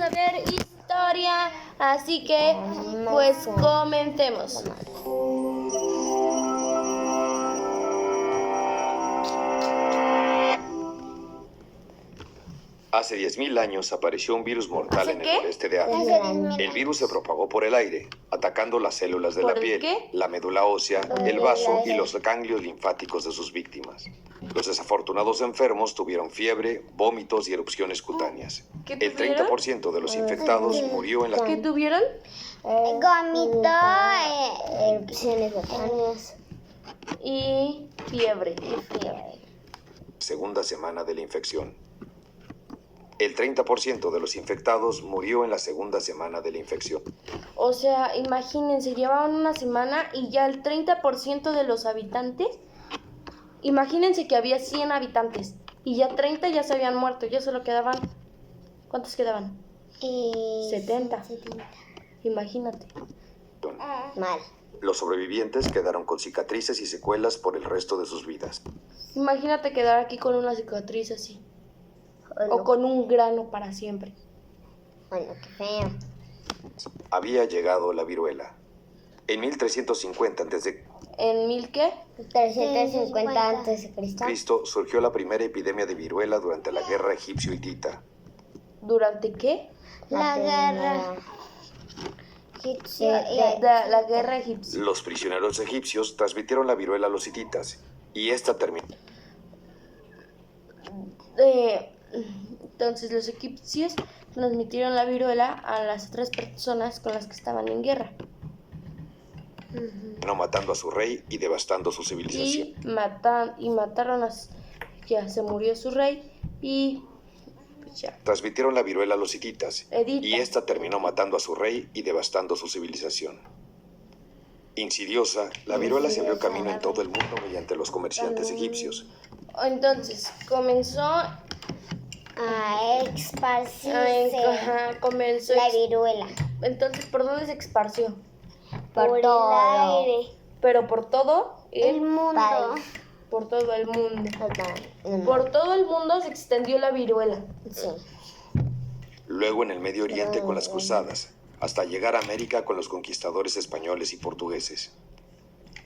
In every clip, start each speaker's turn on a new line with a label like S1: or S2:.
S1: a ver historia, así que pues comencemos.
S2: Hace 10.000 años apareció un virus mortal
S1: ¿Hace
S2: en
S1: qué?
S2: el noreste de África. El virus se propagó por el aire, atacando las células de la
S1: ¿Por el
S2: piel,
S1: qué?
S2: la médula ósea, el vaso y los ganglios linfáticos de sus víctimas. Los desafortunados enfermos tuvieron fiebre, vómitos y erupciones cutáneas.
S1: ¿Qué
S2: El
S1: tuvieron?
S2: 30% de los infectados murió en la...
S1: ¿Qué tuvieron?
S3: Gomito, erupciones cutáneas
S1: Y fiebre.
S3: y fiebre.
S2: segunda semana de la infección. El 30% de los infectados murió en la segunda semana de la infección.
S1: O sea, imagínense, llevaban una semana y ya el 30% de los habitantes, imagínense que había 100 habitantes y ya 30 ya se habían muerto, ya solo quedaban, ¿cuántos quedaban? 70. Imagínate.
S3: Mal.
S2: Los sobrevivientes quedaron con cicatrices y secuelas por el resto de sus vidas.
S1: Imagínate quedar aquí con una cicatriz así, o con un grano para siempre.
S3: Bueno, qué feo.
S2: Había llegado la viruela. En 1350 a.C.,
S1: ¿En mil qué?
S3: 350 antes de Cristo.
S2: surgió la primera epidemia de viruela durante la guerra egipcio-hitita.
S1: ¿Durante qué?
S3: La guerra egipcia.
S1: La guerra egipcia.
S2: Los prisioneros egipcios transmitieron la viruela a los hititas, y esta terminó.
S1: Entonces los egipcios transmitieron la viruela a las otras personas con las que estaban en guerra.
S2: No matando a su rey y devastando su civilización.
S1: Y mataron ya se murió su rey y pues ya.
S2: Transmitieron la viruela a los hititas,
S1: Edita.
S2: y esta terminó matando a su rey y devastando su civilización. Insidiosa, la viruela se abrió camino en todo el mundo mediante los comerciantes egipcios.
S1: Entonces comenzó
S3: A esparcirse
S1: comenzó
S3: la viruela
S1: entonces, ¿por dónde se esparció?
S3: por todo el aire.
S1: Pero por todo
S3: El mundo.
S1: por todo el mundo.
S3: El
S1: Por todo el mundo se extendió la viruela.
S3: Sí.
S2: Luego en el Medio Oriente con las cruzadas, hasta llegar a América con los conquistadores españoles y portugueses.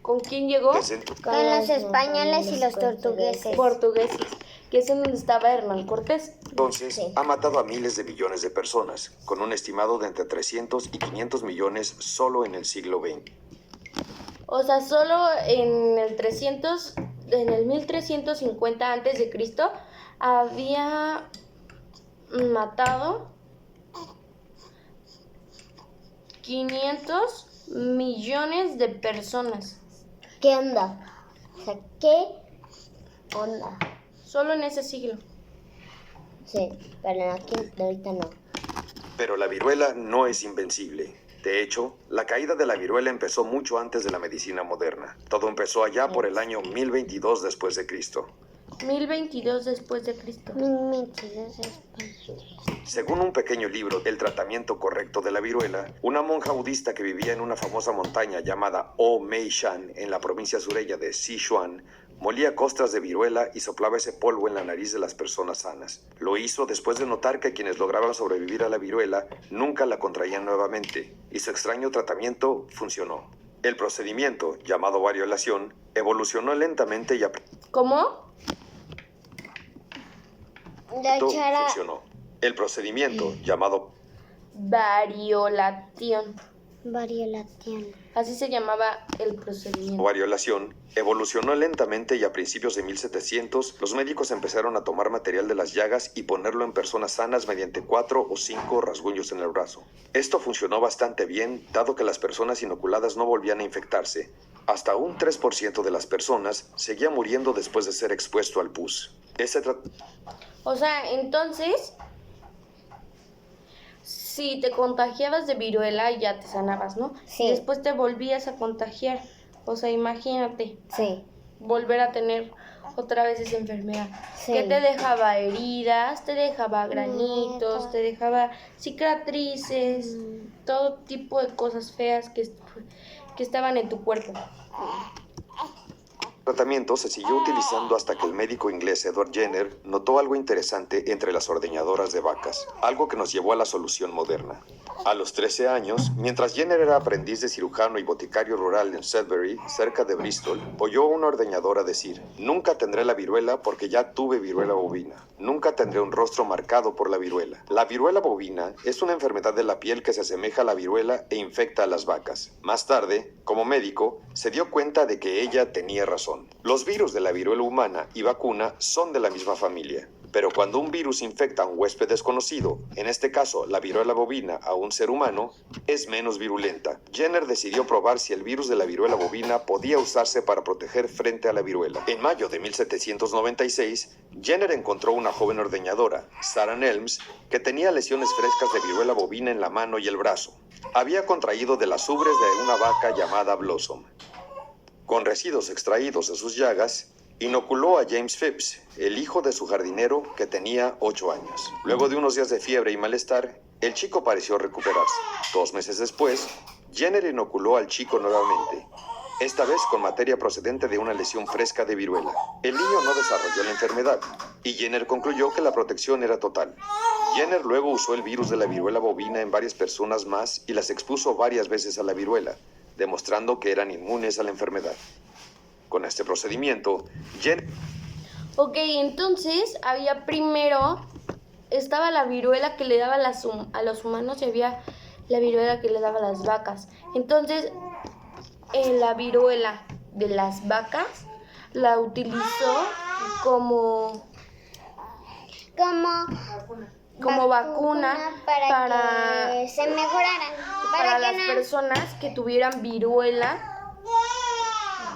S1: ¿Con quién llegó?
S2: Desde
S3: Con los españoles y los portugueses.
S1: Portugueses, que es en donde estaba Hernán Cortés.
S2: entonces
S3: Sí.
S2: ha matado a miles de millones de personas, con un estimado de entre 300 y 500 millones solo en el siglo XX.
S1: O sea, solo en el 1350 antes de Cristo había matado 500 millones de personas.
S3: ¿Qué onda? O sea, ¿qué onda?
S1: Solo en ese siglo.
S3: Sí, pero aquí ahorita no.
S2: Pero la viruela no es invencible. De hecho, la caída de la viruela empezó mucho antes de la medicina moderna. Todo empezó allá por el año 1022 después de Cristo.
S1: 1022 después de Cristo.
S3: 1022 después.
S2: Según un pequeño libro, El tratamiento correcto de la viruela, una monja budista que vivía en una famosa montaña llamada O Mei Shan en la provincia sureña de Sichuan, molía costras de viruela y soplaba ese polvo en la nariz de las personas sanas. Lo hizo después de notar que quienes lograban sobrevivir a la viruela nunca la contraían nuevamente, y su extraño tratamiento funcionó. El procedimiento, llamado variolación, evolucionó lentamente y
S1: ¿Cómo?
S3: La chara.
S2: funcionó. El procedimiento, llamado
S1: Variolación.
S3: Variolación.
S1: Así se llamaba el procedimiento.
S2: variolación, evolucionó lentamente y a principios de 1700 los médicos empezaron a tomar material de las llagas y ponerlo en personas sanas mediante 4 o 5 rasguños en el brazo. Esto funcionó bastante bien, dado que las personas inoculadas no volvían a infectarse. Hasta un 3% de las personas seguía muriendo después de ser expuesto al pus.
S1: O sea, entonces, si te contagiabas de viruela ya te sanabas, ¿no?
S3: Sí.
S1: Y después te volvías a contagiar. O sea, imagínate,
S3: Sí.
S1: volver a tener otra vez esa enfermedad.
S3: Sí.
S1: Que te dejaba heridas, te dejaba granitos, te dejaba cicatrices, todo tipo de cosas feas que estaban en tu cuerpo.
S2: tratamiento se siguió utilizando hasta que el médico inglés Edward Jenner notó algo interesante entre las ordeñadoras de vacas, algo que nos llevó a la solución moderna. A los 13 años, mientras Jenner era aprendiz de cirujano y boticario rural en Sudbury, cerca de Bristol, oyó a una ordeñadora decir: «Nunca tendré la viruela porque ya tuve viruela bovina. Nunca tendré un rostro marcado por la viruela». La viruela bovina es una enfermedad de la piel que se asemeja a la viruela e infecta a las vacas. Más tarde, como médico, se dio cuenta de que ella tenía razón. Los virus de la viruela humana y vacuna son de la misma familia. Pero cuando un virus infecta a un huésped desconocido, en este caso la viruela bovina, a un ser humano, es menos virulenta. Jenner decidió probar si el virus de la viruela bovina podía usarse para proteger frente a la viruela. En mayo de 1796, Jenner encontró una joven ordeñadora, Sarah Nelms, que tenía lesiones frescas de viruela bovina en la mano y el brazo. Había contraído de las ubres de una vaca llamada Blossom. Con residuos extraídos de sus llagas, inoculó a James Phipps, el hijo de su jardinero, que tenía 8 años. Luego de unos días de fiebre y malestar, el chico pareció recuperarse. 2 meses después, Jenner inoculó al chico nuevamente, esta vez con materia procedente de una lesión fresca de viruela. El niño no desarrolló la enfermedad, y Jenner concluyó que la protección era total. Jenner luego usó el virus de la viruela bovina en varias personas más y las expuso varias veces a la viruela, demostrando que eran inmunes a la enfermedad. Con este procedimiento, Jenner...
S1: Ok, entonces había primero, estaba la viruela que le daba a los humanos y había la viruela que le daba a las vacas. Entonces, la viruela de las vacas la utilizó como vacuna
S3: para que se mejoraran.
S1: para las personas que tuvieran viruela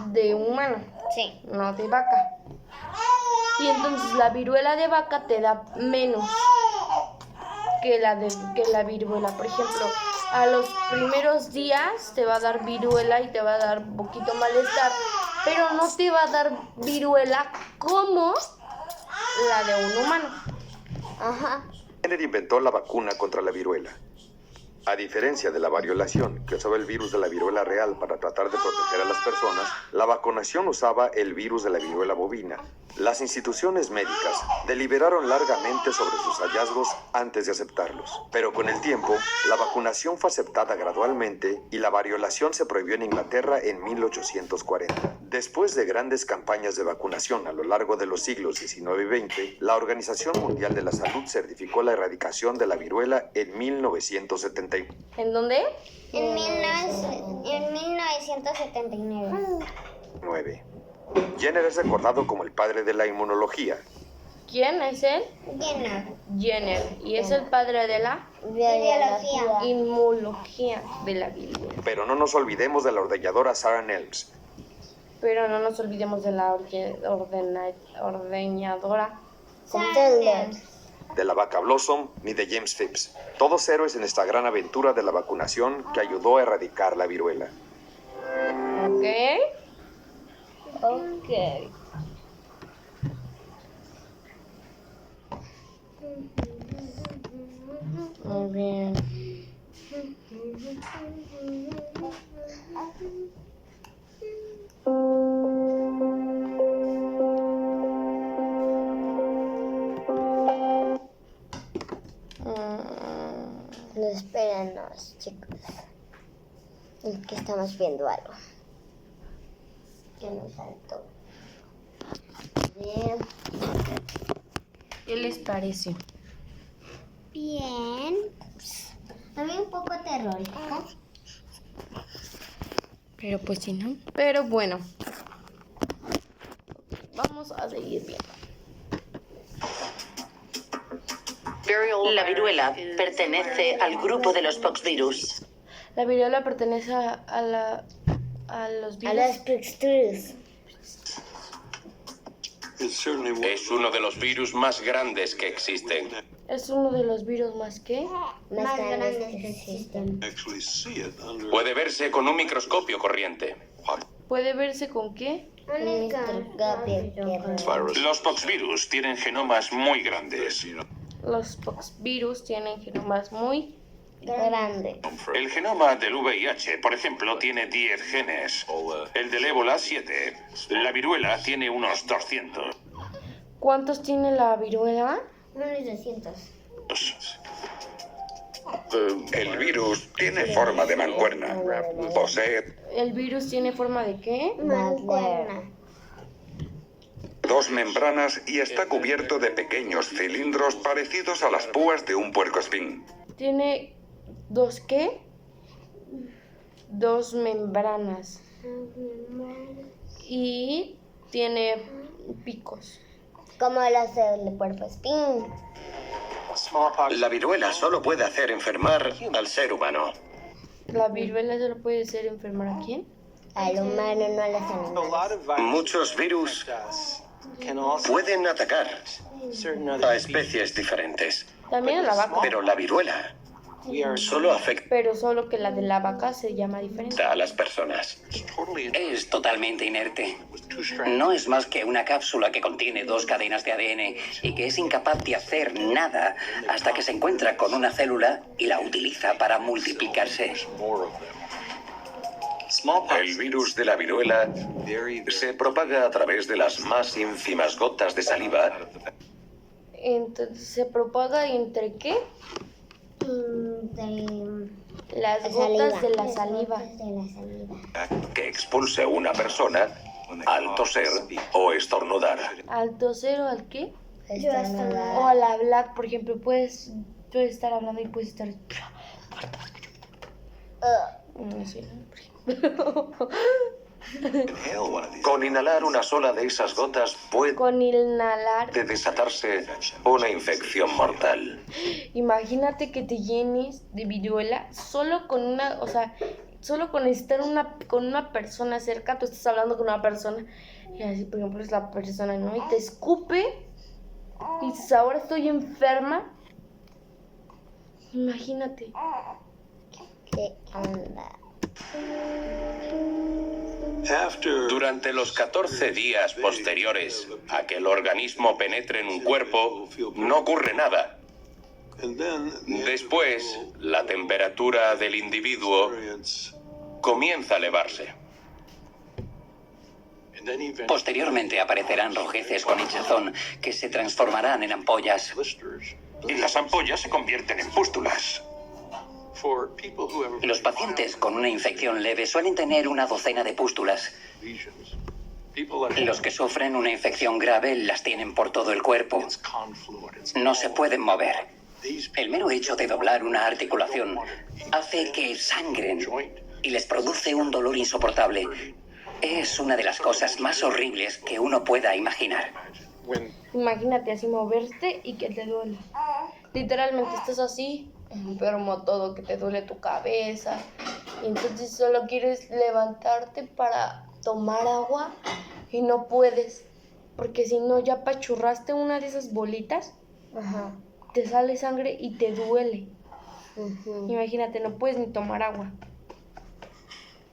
S1: de humano,
S3: Sí.
S1: no de vaca. Y entonces la viruela de vaca te da menos que la viruela. Por ejemplo, a los primeros días te va a dar viruela y te va a dar un poquito malestar, pero no te va a dar viruela como la de un humano.
S3: Ajá.
S2: Jenner inventó la vacuna contra la viruela. A diferencia de la variolación, que usaba el virus de la viruela real para tratar de proteger a las personas, la vacunación usaba el virus de la viruela bovina. Las instituciones médicas deliberaron largamente sobre sus hallazgos antes de aceptarlos. Pero con el tiempo, la vacunación fue aceptada gradualmente y la variolación se prohibió en Inglaterra en 1840. Después de grandes campañas de vacunación a lo largo de los siglos XIX y XX, la Organización Mundial de la Salud certificó la erradicación de la viruela en 1979.
S1: ¿En dónde?
S3: En 1979.
S2: Jenner es recordado como el padre de la inmunología.
S1: ¿Quién es él?
S3: Jenner.
S1: Jenner. Y es el padre de la
S3: Biología.
S1: inmunología de la viruela.
S2: Pero no nos olvidemos de la ordeñadora Sarah Nelms.
S1: Pero no nos olvidemos de la ordeñadora.
S2: De la vaca Blossom ni de James Phipps. Todos héroes en esta gran aventura de la vacunación que ayudó a erradicar la viruela.
S1: Ok. Muy bien.
S3: Espérenos, chicos. Es que estamos viendo algo. Que nos saltó. Bien.
S1: ¿Qué les parece?
S3: Bien. A mí un poco terrorífico.
S1: Pero pues sí, ¿no? Pero bueno. Vamos a seguir viendo.
S4: La viruela pertenece al grupo de los poxvirus.
S1: La viruela pertenece a los virus.
S3: A los pixtrus.
S5: Es uno de los virus más grandes que existen.
S1: Es uno de los virus más que.
S3: Más grandes que existen.
S5: Puede verse con un microscopio corriente.
S1: ¿Puede verse con qué?
S5: Los poxvirus tienen genomas muy grandes.
S1: Los poxvirus tienen genomas muy
S3: Grande.
S5: El genoma del VIH, por ejemplo, tiene 10 genes. El del ébola, 7. La viruela tiene unos 200.
S1: ¿Cuántos tiene la viruela?
S3: Unos 200.
S2: El virus tiene forma de mancuerna. Posee
S1: ¿El virus tiene forma de qué?
S3: Mancuerna.
S2: 2 membranas y está cubierto de pequeños cilindros parecidos a las púas de un puercoespín.
S1: ¿Tiene 2 qué? 2 membranas. Y tiene picos.
S3: Como los del puercoespín.
S6: La viruela solo puede hacer enfermar al ser humano.
S1: ¿La viruela solo puede ser enfermar a quién?
S3: Al humano, no a los animales.
S6: Muchos virus pueden atacar a especies diferentes,
S1: También a la vaca.
S6: pero la viruela solo afecta
S1: Pero solo que la de la vaca se llama diferente.
S6: a las personas.
S7: Es totalmente inerte. No es más que una cápsula que contiene 2 cadenas de ADN y que es incapaz de hacer nada hasta que se encuentra con una célula y la utiliza para multiplicarse.
S6: El virus de la viruela se propaga a través de las más ínfimas gotas de saliva
S1: Entonces, ¿se propaga entre qué? Las gotas de la saliva.
S6: que expulse una persona al toser o estornudar.
S1: ¿Al toser o al qué?
S3: Yo
S1: O al hablar, por ejemplo, puedes estar hablando y puedes estar... No sé, por ejemplo.
S6: Con inhalar una sola de esas gotas puede
S1: Con inhalar,
S6: desatarse una infección mortal.
S1: imagínate que te llenes de viruela solo con una, o sea, solo con estar con una persona cerca, tú estás hablando con una persona y así, por ejemplo, es la persona, ¿no? Y te escupe y dices, ahora estoy enferma. Imagínate.
S3: ¿Qué onda?
S5: Durante los 14 días posteriores a que el organismo penetre en un cuerpo, no ocurre nada. Después, la temperatura del individuo comienza a elevarse.
S7: Posteriormente aparecerán rojeces con hinchazón que se transformarán en ampollas.
S5: Y las ampollas se convierten en pústulas.
S7: Los pacientes con una infección leve suelen tener una docena de pústulas. Los que sufren una infección grave las tienen por todo el cuerpo. No se pueden mover. El mero hecho de doblar una articulación hace que sangren y les produce un dolor insoportable. Es una de las cosas más horribles que uno pueda imaginar.
S1: Imagínate así moverte y que te duele. Literalmente estás así, enfermo todo, que te duele tu cabeza. Y entonces solo quieres levantarte para tomar agua y no puedes. Porque si no, ya apachurraste una de esas bolitas,
S3: Ajá.
S1: te sale sangre y te duele.
S3: Ujú.
S1: Imagínate, no puedes ni tomar agua.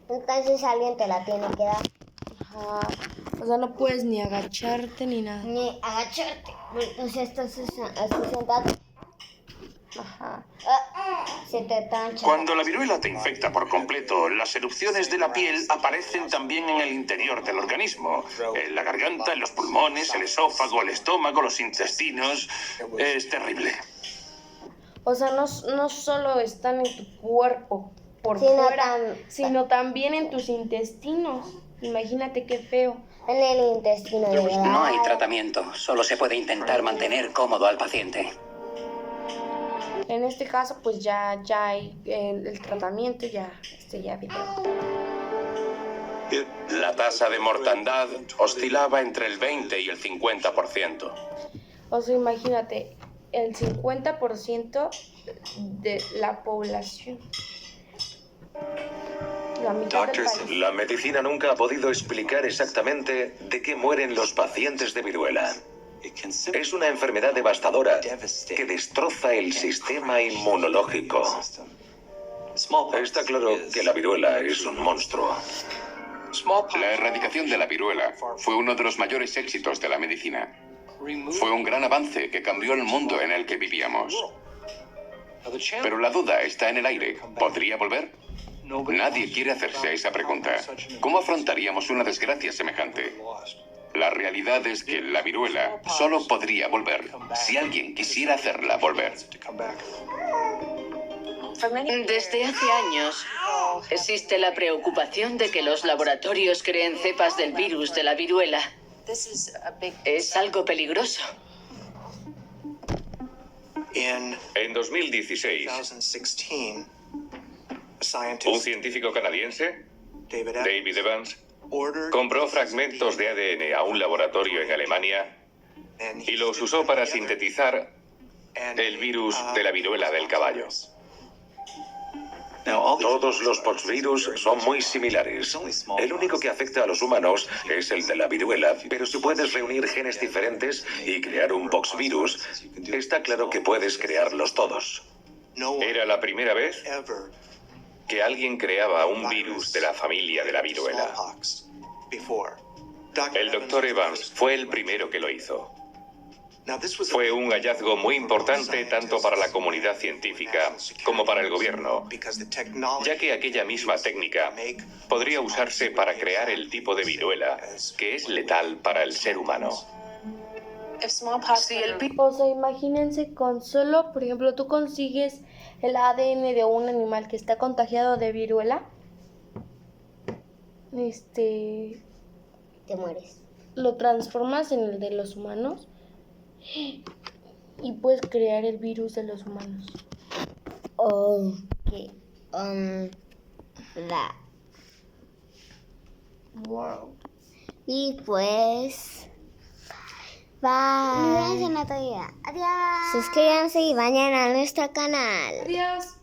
S3: Entonces alguien te la tiene que dar.
S1: Ajá. O sea, no puedes ni agacharte ni nada.
S3: Ni agacharte. Entonces estás sentado.
S1: Ajá.
S3: Se te trancha.
S5: Cuando la viruela te infecta por completo, las erupciones de la piel aparecen también en el interior del organismo. En la garganta, en los pulmones, el esófago, el estómago, los intestinos. Es terrible.
S1: O sea, no solo están en tu cuerpo por
S3: Sino
S1: fuera, sino también en tus intestinos. Imagínate qué feo.
S3: En el intestino de
S7: No hay tratamiento, solo se puede intentar mantener cómodo al paciente.
S1: En este caso, pues ya hay el tratamiento, ya video.
S5: La tasa de mortandad oscilaba entre el 20 y el 50%.
S1: O sea, imagínate, el 50% de la población. La mitad del país.
S6: La medicina nunca ha podido explicar exactamente de qué mueren los pacientes de viruela. Es una enfermedad devastadora que destroza el sistema inmunológico. Está claro que la viruela es un monstruo.
S5: La erradicación de la viruela fue uno de los mayores éxitos de la medicina. Fue un gran avance que cambió el mundo en el que vivíamos. Pero la duda está en el aire. ¿Podría volver? Nadie quiere hacerse esa pregunta. ¿Cómo afrontaríamos una desgracia semejante? La realidad es que la viruela solo podría volver si alguien quisiera hacerla volver.
S4: Desde hace años existe la preocupación de que los laboratorios creen cepas del virus de la viruela. Es algo peligroso.
S6: En 2016, un científico canadiense, David Evans, compró fragmentos de ADN a un laboratorio en Alemania y los usó para sintetizar el virus de la viruela del caballo. Todos los poxvirus son muy similares. El único que afecta a los humanos es el de la viruela, pero si puedes reunir genes diferentes y crear un poxvirus, está claro que puedes crearlos todos. Era la primera vez que alguien creaba un virus de la familia de la viruela. El Dr. Evans fue el primero que lo hizo. Fue un hallazgo muy importante tanto para la comunidad científica como para el gobierno, ya que aquella misma técnica podría usarse para crear el tipo de viruela que es letal para el ser humano.
S4: Si el virus
S1: O sea, imagínense con solo, por ejemplo, tú consigues el ADN de un animal que está contagiado de viruela,
S3: Te mueres.
S1: lo transformas en el de los humanos y puedes crear el virus de los humanos.
S3: Ok. Da.
S1: Wow.
S3: Y pues... Bye. Nos vemos en otro día. Adiós. Suscríbanse y vayan a nuestro canal.
S1: Adiós.